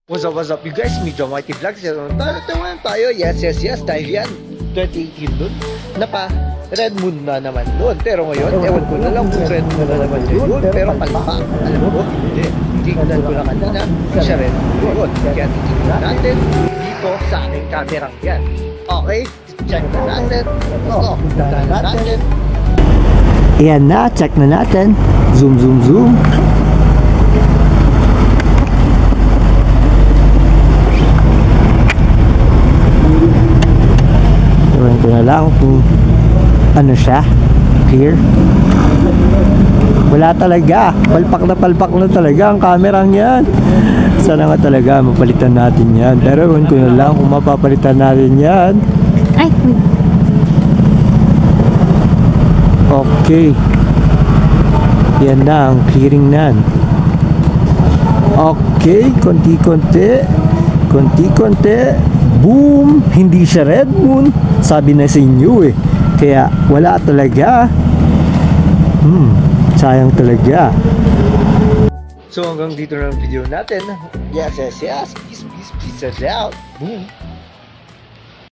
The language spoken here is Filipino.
What's up you guys? Medyo Mighty Vlogs. Tawanan tayo. Yes. Dahil yan, 2018 dun. Red Moon na naman doon. Pero ngayon, ewan ko na lang kung Red Moon na naman yun. Pero palpak. Alam mo, hindi. Tingnan ko na kanina. Hindi siya Red Moon yun. Kaya titignan natin dito sa aking kamerang yan. Okay? Check na natin. Punta natin. Ayan na, check na natin. Zoom. Ewan ko na lang kung ano siya. Clear. Wala talaga. Palpak na talaga ang kamerang yan. Sana nga talaga mapalitan natin yan. Pero ewan ko na lang kung mapapalitan natin yan. Ay, Okay. Yan na ang clearing nan. Okay, konti-konti. Boom! Hindi siya Red Moon. Sabi na sa inyo eh. Kaya wala talaga. Sayang talaga. So hanggang dito na ang video natin. Yes. Peace out. Boom.